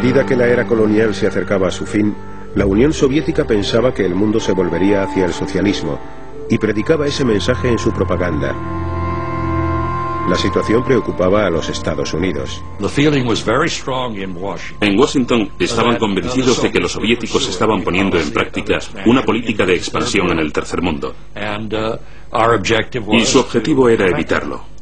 medida que la era colonial se acercaba a su fin, la Unión Soviética pensaba que el mundo se volvería hacia el socialismo y predicaba ese mensaje en su propaganda. La situación preocupaba a los Estados Unidos. En Washington estaban convencidos de que los soviéticos estaban poniendo en práctica una política de expansión en el tercer mundo. Y su objetivo era evitarlo.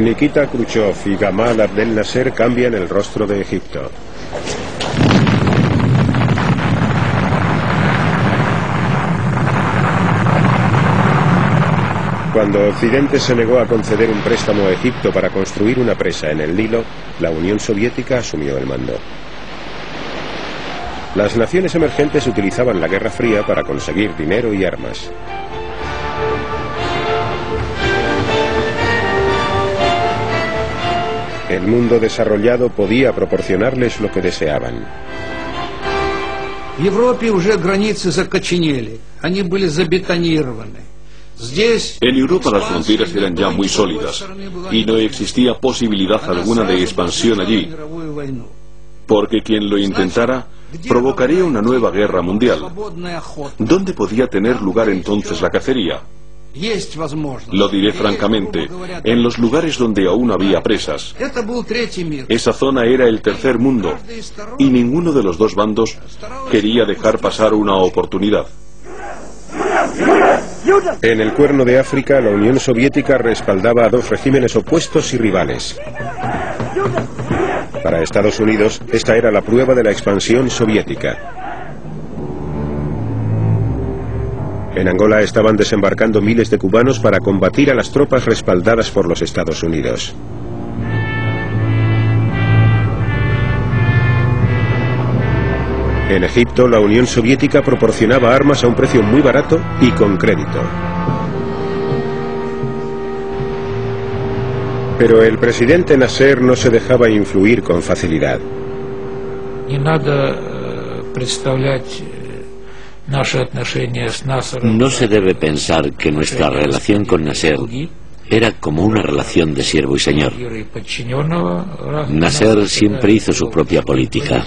Nikita Khrushchev y Gamal Abdel Nasser cambian el rostro de Egipto. Cuando Occidente se negó a conceder un préstamo a Egipto para construir una presa en el Nilo, la Unión Soviética asumió el mando. Las naciones emergentes utilizaban la Guerra Fría para conseguir dinero y armas. El mundo desarrollado podía proporcionarles lo que deseaban. En Europa уже границы закоченели, они были забетонированы. En Europa las fronteras eran ya muy sólidas y no existía posibilidad alguna de expansión allí, porque quien lo intentara provocaría una nueva guerra mundial. ¿Dónde podía tener lugar entonces la cacería? Lo diré francamente, en los lugares donde aún había presas. Esa zona era el tercer mundo y ninguno de los dos bandos quería dejar pasar una oportunidad. En el Cuerno de África, la Unión Soviética respaldaba a dos regímenes opuestos y rivales. Para Estados Unidos, esta era la prueba de la expansión soviética. En Angola estaban desembarcando miles de cubanos para combatir a las tropas respaldadas por los Estados Unidos. En Egipto, la Unión Soviética proporcionaba armas a un precio muy barato y con crédito. Pero el presidente Nasser no se dejaba influir con facilidad. No se debe pensar que nuestra relación con Nasser era como una relación de siervo y señor. Nasser siempre hizo su propia política.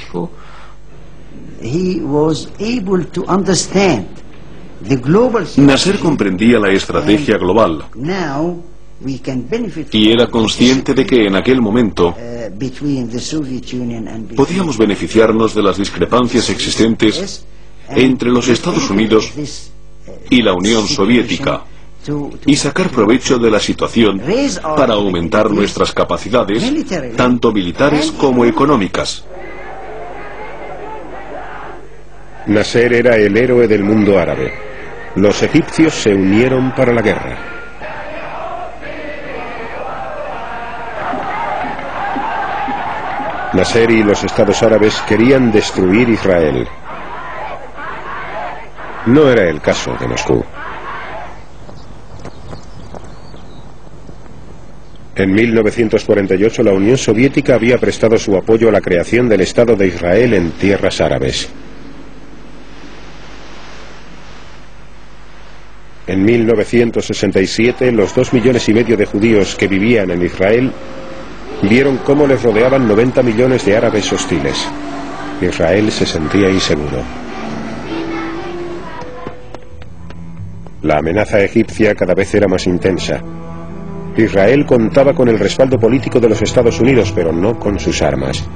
Nasser comprendía la estrategia global y era consciente de que en aquel momento podíamos beneficiarnos de las discrepancias existentes entre los Estados Unidos y la Unión Soviética y sacar provecho de la situación para aumentar nuestras capacidades, tanto militares como económicas. Nasser era el héroe del mundo árabe. Los egipcios se unieron para la guerra. Nasser y los estados árabes querían destruir Israel. No era el caso de Moscú. En 1948 la Unión Soviética había prestado su apoyo a la creación del Estado de Israel en tierras árabes. En 1967 los 2,5 millones de judíos que vivían en Israel vieron cómo les rodeaban 90 millones de árabes hostiles. Israel se sentía inseguro. La amenaza egipcia cada vez era más intensa. Israel contaba con el respaldo político de los Estados Unidos, pero no con sus armas.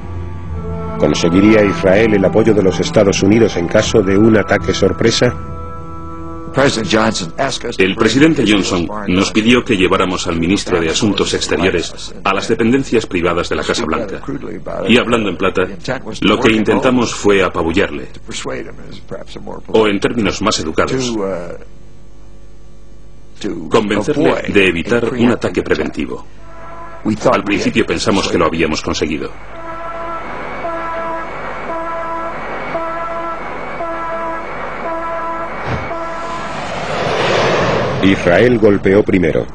¿Conseguiría Israel el apoyo de los Estados Unidos en caso de un ataque sorpresa? El presidente Johnson nos pidió que lleváramos al ministro de Asuntos Exteriores a las dependencias privadas de la Casa Blanca. Y hablando en plata, lo que intentamos fue apabullarle. O en términos más educados, convencerle de evitar un ataque preventivo. Al principio pensamos que lo habíamos conseguido. Israel golpeó primero.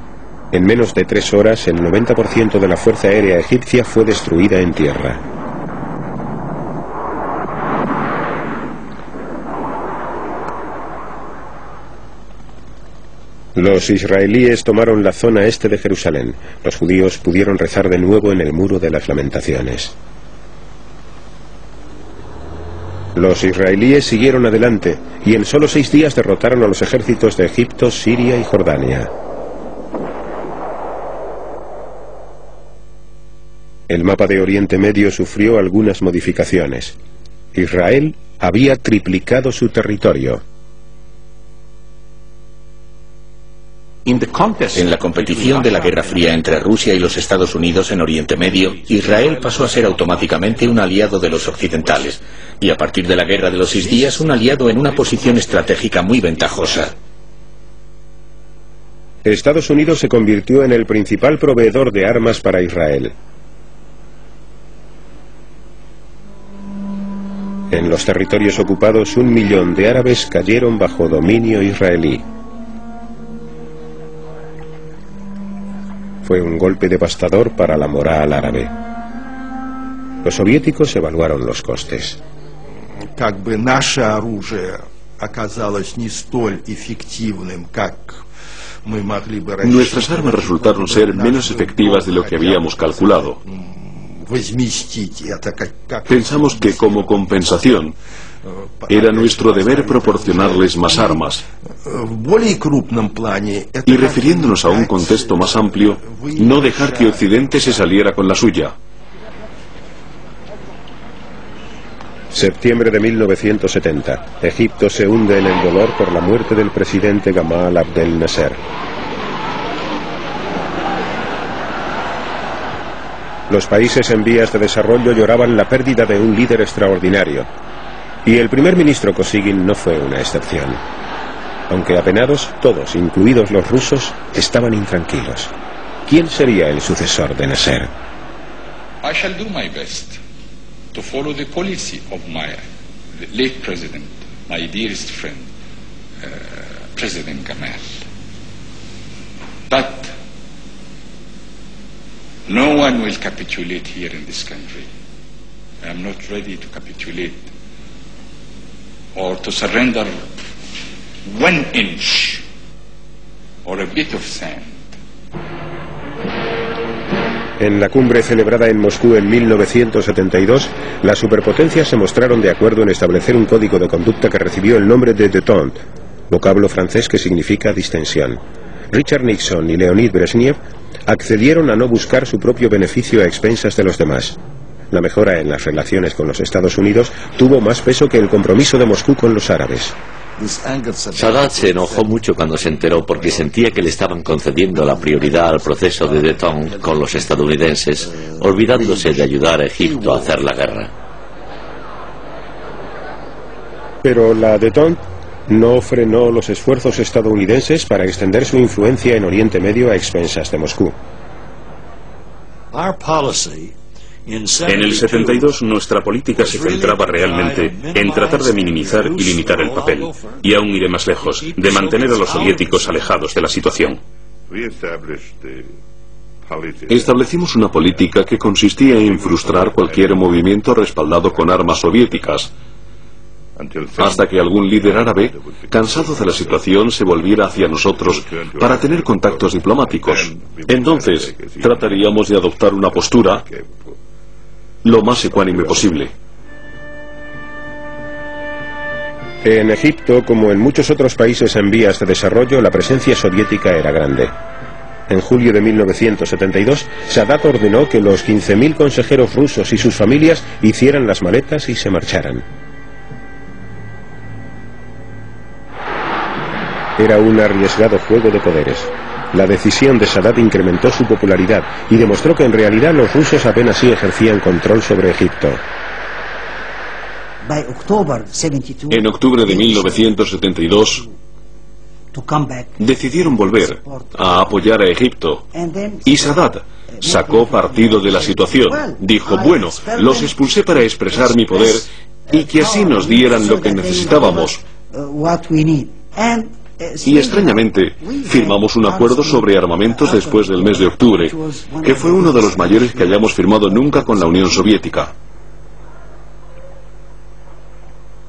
En menos de 3 horas, el 90% de la fuerza aérea egipcia fue destruida en tierra. Los israelíes tomaron la zona este de Jerusalén. Los judíos pudieron rezar de nuevo en el Muro de las Lamentaciones. Los israelíes siguieron adelante y en solo 6 días derrotaron a los ejércitos de Egipto, Siria y Jordania. El mapa de Oriente Medio sufrió algunas modificaciones. Israel había triplicado su territorio. En la competición de la Guerra Fría entre Rusia y los Estados Unidos en Oriente Medio, Israel pasó a ser automáticamente un aliado de los occidentales y a partir de la Guerra de los 6 días un aliado en una posición estratégica muy ventajosa. Estados Unidos se convirtió en el principal proveedor de armas para Israel. En los territorios ocupados, 1 millón de árabes cayeron bajo dominio israelí. Fue un golpe devastador para la moral árabe. Los soviéticos evaluaron los costes. Nuestras armas resultaron ser menos efectivas de lo que habíamos calculado. Pensamos que como compensación era nuestro deber proporcionarles más armas. Y refiriéndonos a un contexto más amplio, no dejar que Occidente se saliera con la suya. Septiembre de 1970. Egipto se hunde en el dolor por la muerte del presidente Gamal Abdel Nasser. Los países en vías de desarrollo lloraban la pérdida de un líder extraordinario. Y el primer ministro Kosygin no fue una excepción. Aunque apenados, todos, incluidos los rusos, estaban intranquilos. ¿Quién sería el sucesor de Nasser? I shall do my best to follow the policy of my late president, my dearest friend, President Gamal. But no one will capitulate here in this country. I am not ready to capitulate or to surrender 1 inch or a bit of sand. En la cumbre celebrada en Moscú en 1972, las superpotencias se mostraron de acuerdo en establecer un código de conducta que recibió el nombre de détente, vocablo francés que significa distensión. Richard Nixon y Leonid Brezhnev accedieron a no buscar su propio beneficio a expensas de los demás. La mejora en las relaciones con los Estados Unidos tuvo más peso que el compromiso de Moscú con los árabes. Sadat se enojó mucho cuando se enteró porque sentía que le estaban concediendo la prioridad al proceso de détente con los estadounidenses, olvidándose de ayudar a Egipto a hacer la guerra. Pero la détente no frenó los esfuerzos estadounidenses para extender su influencia en Oriente Medio a expensas de Moscú. En el 72 nuestra política se centraba realmente en tratar de minimizar y limitar el papel, y aún iré más lejos, de mantener a los soviéticos alejados de la situación. Establecimos una política que consistía en frustrar cualquier movimiento respaldado con armas soviéticas, hasta que algún líder árabe, cansado de la situación, se volviera hacia nosotros para tener contactos diplomáticos. Entonces, trataríamos de adoptar una postura lo más ecuánime posible. En Egipto, como en muchos otros países en vías de desarrollo, la presencia soviética era grande. En julio de 1972, Sadat ordenó que los 15.000 consejeros rusos y sus familias hicieran las maletas y se marcharan. Era un arriesgado juego de poderes. La decisión de Sadat incrementó su popularidad y demostró que en realidad los rusos apenas sí ejercían control sobre Egipto. En octubre de 1972 decidieron volver a apoyar a Egipto y Sadat sacó partido de la situación. Dijo, bueno, los expulsé para expresar mi poder y que así nos dieran lo que necesitábamos. Y extrañamente, firmamos un acuerdo sobre armamentos después del mes de octubre, que fue uno de los mayores que hayamos firmado nunca con la Unión Soviética.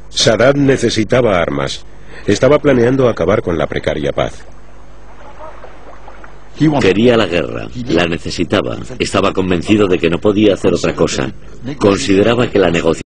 Sadat necesitaba armas. Estaba planeando acabar con la precaria paz. Quería la guerra, la necesitaba. Estaba convencido de que no podía hacer otra cosa. Consideraba que la negociación